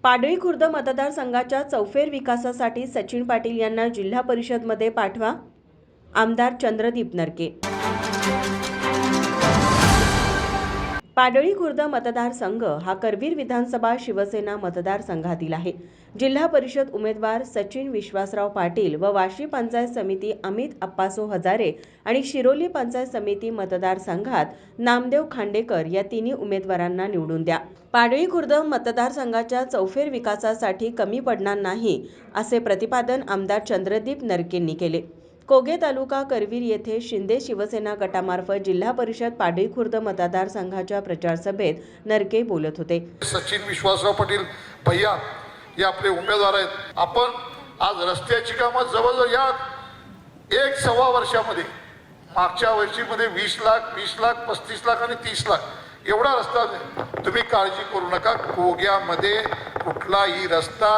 पाडळी खुर्द मतदारसंघाच्या चौफेर विकासासाठी सचिन पाटील यांना जिल्हा परिषदमध्ये पाठवा, आमदार चंद्रदीप नरके। पाडळी खुर्द मतदारसंघ हा करवीर विधानसभा शिवसेना मतदारसंघातील आहे। जिल्हा परिषद उमेदवार सचिन विश्वासराव पाटील व वाशी पंचायत समिती अमित अप्पासो हजारे आणि शिरोली पंचायत समिती मतदारसंघात नामदेव खांडेकर या तिन्ही उमेदवारांना निवडून द्या। पाडळी खुर्द मतदारसंघाच्या चौफेर विकासासाठी कमी पडणार नाही असे प्रतिपादन आमदार चंद्रदीप नरकेंनी केले। कोगे तालुका करवीर येथे शिंदे शिवसेना गटामार्फत जिल्हा परिषद पाडळी खुर्द मतदारसंघाच्या प्रचार सभेत नरके बोलत होते। सचिन विश्वासराव पाटील भैया हे आपले उमेदवार आहेत। आपण आज रस्त्याची कामं जवळजवळ या 1.25 वर्षामध्ये मागच्या वर्षीमध्ये 20 लाख 35 लाख आणि 30 लाख एवढा रस्ता तुम्ही काळजी करू नका। कोग्यामध्ये कुठलाही रस्ता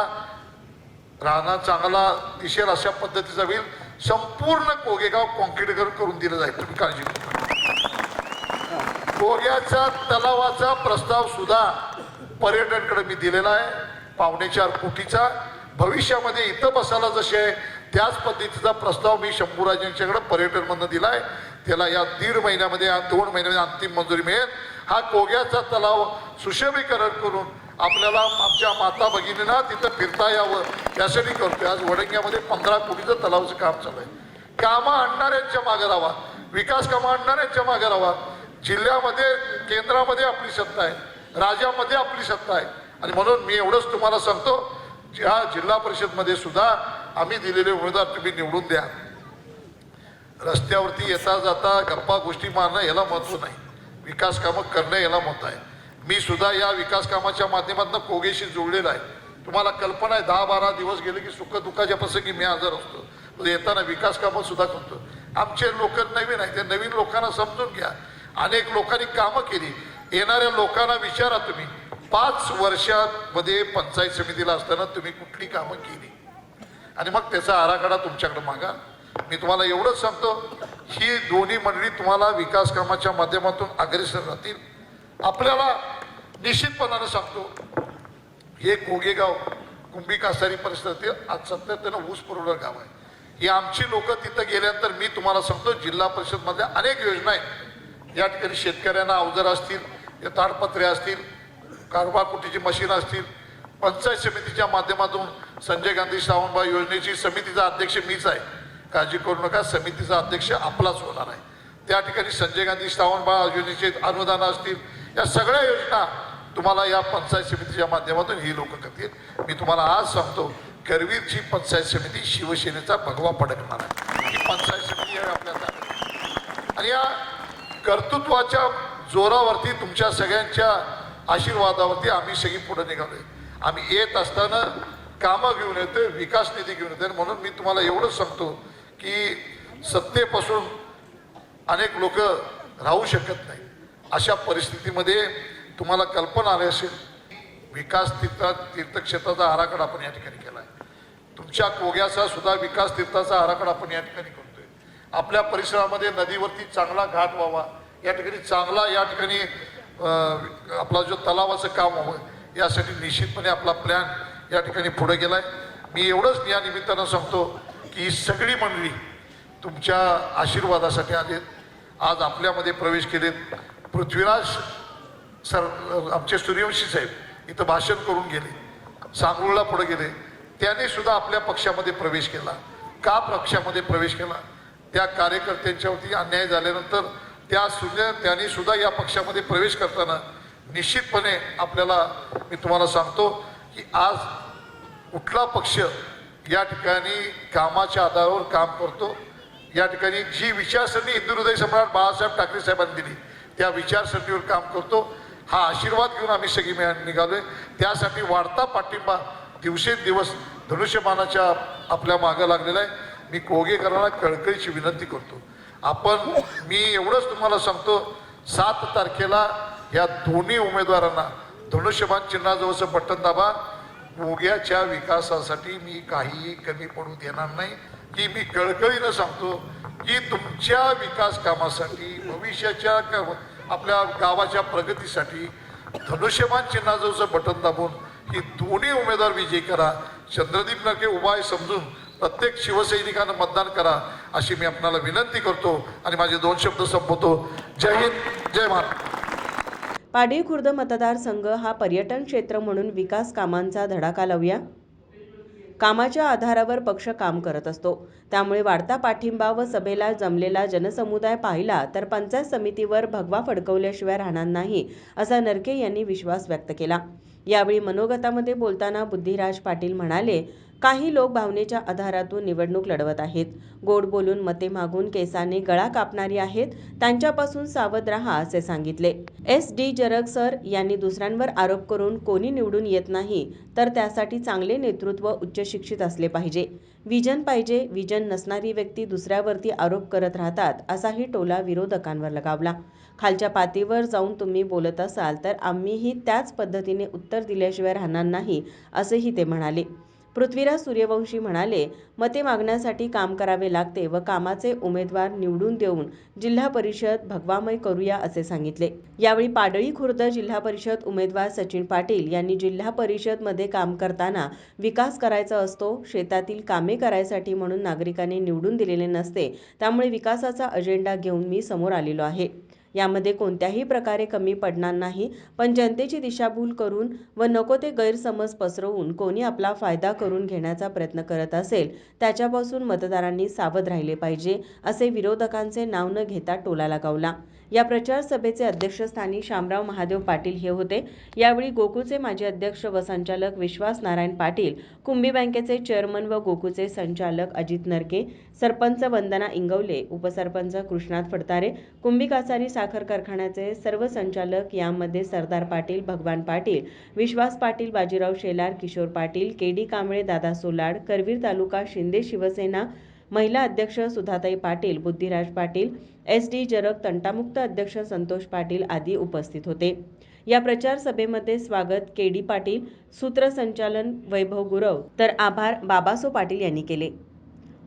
राहणं चांगला दिसेल अशा पद्धतीचा होईल। संपूर्ण कोगेगाव कॉन्क्रीटीकरण करून दिलं जाईल, तुम्ही काळजी करू नका। कोग्याच्या तलावाचा प्रस्ताव सुद्धा पर्यटनकडे मी दिलेला आहे, 4.25 कोटीचा। भविष्यामध्ये इथं बसायला जसे आहे त्याच पद्धतीचा प्रस्ताव मी शंभूराजांच्याकडे पर्यटनमधून दिला आहे। त्याला या 1.5 महिन्यामध्ये 2 महिन्यामध्ये अंतिम मंजुरी मिळेल। हा कोग्याचा तलाव सुशोभीकरण करून आपल्याला आमच्या माता भगिनींना तिथं फिरता यावं यासाठी करतोय। आज वडंग्यामध्ये 15 कोटीचं तलावाचं काम चालू आहे। कामं आणणाऱ्यांच्या मागे राहावा, विकास कामं आणणाऱ्यांच्या मागे राहावा। जिल्ह्यामध्ये केंद्रामध्ये आपली सत्ता आहे, राज्यामध्ये आपली सत्ता आहे आणि म्हणून मी एवढंच तुम्हाला सांगतो, ज्या जिल्हा परिषदमध्ये सुद्धा आम्ही दिलेले उमेदवार तुम्ही निवडून द्या। रस्त्यावरती येता जाता गप्पा गोष्टी मारणं याला महत्त्व नाही, विकास कामं करणं याला महत्त्व आहे। मी सुद्धा या विकास कामाच्या माध्यमातून कोगेशी जोडलेला आहे। तुम्हाला कल्पना आहे 10-12 दिवस गेले की सुख दुःखाच्या प्रसंगी मी हजर असतो। येताना विकास कामं सुद्धा करतो। आमचे लोक नवीन आहेत, त्या नवीन लोकांना समजून घ्या। अनेक लोकांनी कामं केली, येणाऱ्या लोकांना विचारा तुम्ही 5 वर्षांमध्ये पंचायत समितीला असताना तुम्ही कुठली कामं केली आणि मग त्याचा आराखडा तुमच्याकडे मागा। मी तुम्हाला एवढंच सांगतो, ही दोन्ही मंडळी तुम्हाला विकास कामाच्या माध्यमातून अग्रेसर राहतील। आपल्याला निश्चितपणाने सांगतो, हे कोगेगाव कुंभी कासारी परिसरातील आज सातत्यानं ऊस पुरवठा गाव आहे। ही आमची लोक तिथं गेल्यानंतर मी तुम्हाला सांगतो, जिल्हा परिषदमधल्या अनेक योजना आहेत। या ठिकाणी शेतकऱ्यांना अवजार असतील, ताडपत्रे असतील, कारभाकुटीची मशीन असतील, पंचायत समितीच्या माध्यमातून संजय गांधी श्रावणबाळ योजनेची समितीचा अध्यक्ष मीच आहे, काळजी करू नका। समितीचा अध्यक्ष आपलाच होणार आहे। त्या ठिकाणी संजय गांधी श्रावणबाळ योजनेचे अनुदान असतील, या सगळ्या योजना तुम्हाला या पंचायत समितीच्या माध्यमातून ही लोक करतील। मी तुम्हाला आज सांगतो, करवीरची पंचायत समिती शिवसेनेचा भगवा फडकणार आहे। ही पंचायत समिती आहे आपल्या ताब्यात आणि या कर्तृत्वाच्या जोरावरती तुमच्या सगळ्यांच्या आशीर्वादावरती आम्ही सगळी पुढे निघालोय। आम्ही येत असताना कामं घेऊन येतोय, विकास निधी घेऊन येतोय। म्हणून मी तुम्हाला एवढंच सांगतो की सत्तेपासून अनेक लोक राहू शकत नाही। अशा परिस्थितीमध्ये तुम्हाला कल्पना आली असेल, विकास तीर्थक्षेत्राचा आराखडा आपण या ठिकाणी केला आहे। तुमच्या कोग्याचा सुद्धा विकास तीर्थाचा आराखडा आपण या ठिकाणी करतोय। आपल्या परिसरामध्ये नदीवरती चांगला घाट व्हावा, या ठिकाणी चांगला या ठिकाणी आपला जो तलावाचं काम व्हावं यासाठी निश्चितपणे आपला प्लॅन या ठिकाणी पुढे गेला आहे। मी एवढंच या निमित्तानं सांगतो की ही सगळी मंडळी तुमच्या आशीर्वादासाठी आलेत, आज आपल्यामध्ये प्रवेश केलेत। पृथ्वीराज सर आमचे सूर्यवंशी साहेब इथं भाषण करून गेले, सांगरूळला पुढे गेले, त्यांनी सुद्धा आपल्या पक्षामध्ये प्रवेश केला। का पक्षामध्ये प्रवेश केला? त्या कार्यकर्त्यांच्यावरती अन्याय झाल्यानंतर त्यांनी सुद्धा या पक्षामध्ये प्रवेश करताना निश्चितपणे आपल्याला मी तुम्हाला सांगतो की आज कुठला पक्ष या ठिकाणी कामाच्या आधारावर काम करतो, या ठिकाणी जी विचारसरणी हिंदू हृदय सम्राट बाळासाहेब ठाकरे साहेबांनी दिली त्या विचारसरणीवर काम करतो। हा आशीर्वाद घेऊन आम्ही सगळी निघालोय। त्यासाठी वाढता पाठिंबा दिवसेंदिवस धनुष्यबाणाच्या आपल्या मागं लागलेला आहे। मी कोगेकरांना कळकळीची विनंती करतो, मी एवढंच तुम्हाला सांगतो, 7 तारखेला या दोन्ही उमेदवारांना धनुष्यबाण चिन्हाजवळचं बटन दाबा। कोग्याच्या विकासासाठी मी काहीही कमी पडू देणार नाही, की मी कळकळीनं सांगतो की तुमच्या विकास कामासाठी भविष्याच्या आपल्या गावाच्या प्रगतीसाठी धनुष्यबाण चिन्हाजवळचं बटन दाबून की दोन्ही उमेदवार विजयी करा. चंद्रदीप नरके उभा आहे समजून प्रत्येक शिवसैनिकानं मतदान करा अशी मी आपणाला विनंती करतो आणि माझे 2 शब्द संपवतो. जय हिंद, जय महाराष्ट्र. पाडळी खुर्द मतदारसंघ हा पर्यटन क्षेत्र म्हणून विकास कामांचा धडाका लावूया. कामाच्या आधारावर पक्ष काम करत असतो. त्यामुळे वाढता पाठिंबा व सभेला जमलेला जनसमुदाय पाहिला तर पंचायत समितीवर भगवा फडकवल्याशिवाय राहणार नाही असा नरके यांनी विश्वास व्यक्त केला. यावेळी मनोगतामध्ये बोलताना बुद्धिराज पाटील म्हणाले, काही लोक भावनेच्या आधारातून निवडणूक लढवत आहेत. गोड बोलून मते मागून केसाने गळा कापणारी आहेत. त्यांच्यापासून सावध राहा असे सांगितले. SD जरग सर यांनी दुसऱ्यांवर आरोप करून कोणी निवडून येत नाही तर त्यासाठी चांगले नेतृत्व उच्च शिक्षित असले पाहिजे. विजन पाहिजे. विजन नसणारी व्यक्ती दुसऱ्यावरती आरोप करत राहतात असाही टोला विरोधकांवर लगावला. खालच्या पातळीवर जाऊन तुम्ही बोलत असाल तर आम्हीही त्याच पद्धतीने उत्तर दिल्याशिवाय राहणार नाही असेही ते म्हणाले. पृथ्वीराज सूर्यवंशी म्हणाले, मते मागण्यासाठी काम करावे लागते व कामाचे उमेदवार निवडून देऊन जिल्हा परिषद भगवामय करूया असे सांगितले. यावेळी पाडळी खुर्द जिल्हा परिषद उमेदवार सचिन पाटील यांनी जिल्हा परिषद मध्ये काम करताना विकास करायचा असतो. शेतातील कामे करायसाठी म्हणून नागरिकांनी निवडून दिलेले नसते. त्यामुळे विकासाचा अजेंडा घेऊन मी समोर आलेलो आहे. यामध्ये कोणत्याही प्रकारे कमी पडणार नाही. पण जनतेची दिशाभूल करून व नको ते गैरसमज पसरवून कोणी आपला फायदा करून घेण्याचा प्रयत्न करत असेल त्याच्यापासून मतदारांनी सावध राहिले पाहिजे असे विरोधकांचे नाव न घेता टोला लगावला. या प्रचार सभेचे अध्यक्षस्थानी शामराव महादेव पाटील हे होते. यावेळी गोकुळचे माजी अध्यक्ष व संचालक विश्वास नारायण पाटील, कुंभी बँकेचे चेअरमन व गोकुळचे संचालक अजित नरके, सरपंच वंदना इंगवले, उपसरपंच कृष्णात फडतारे, कुंभी कासारी साखर कारखान्याचे सर्व संचालक यामध्ये सरदार पाटील, भगवान पाटील, विश्वास पाटील, बाजीराव शेलार, किशोर पाटील, KD कांबळे, दादा सोलाड, करवीर तालुका शिंदे शिवसेना महिला अध्यक्ष सुधाताई पाटील, बुद्धिराज पाटील, SD जरग तंटामुक्त अध्यक्ष संतोष पाटील आदी उपस्थित होते. या प्रचार सभेमध्ये स्वागत KD पाटील, सूत्रसंचालन वैभव गुरव तर आभार बाबासो पाटील यांनी केले.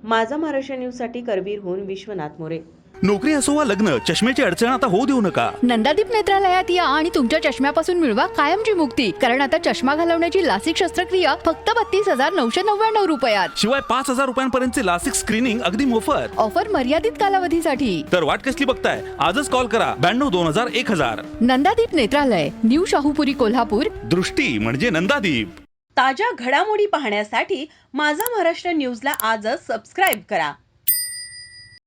माझा महाराष्ट्र न्यूजसाठी करवीरहून विश्वनाथ मोरे. नोकरी असो वा लग्न, चष्म्याची अडचण आता होऊ देऊ नका. नंदादीप नेत्रालयात या आणि तुमच्या चष्म्यापासून मिळवा कायमची मुक्ती. कारण आता चष्मा घालवण्याची लासिक शस्त्रक्रिया फक्त 32,999 रुपयात. शिवाय 5,000 रुपयांपर्यंतचे लासिक स्क्रीनिंग अगदी मोफत. ऑफर मर्यादित कालावधीसाठी. तर वाट कसली बघताय, आजच कॉल करा 92-2000-1000. नंदादीप नेत्रालय, न्यू शाहूपुरी, कोल्हापूर. दृष्टी म्हणजे नंदादीप. ताज्या घडामोडी पाहण्यासाठी माझा महाराष्ट्र न्यूजला आजच सबस्क्राईब करा.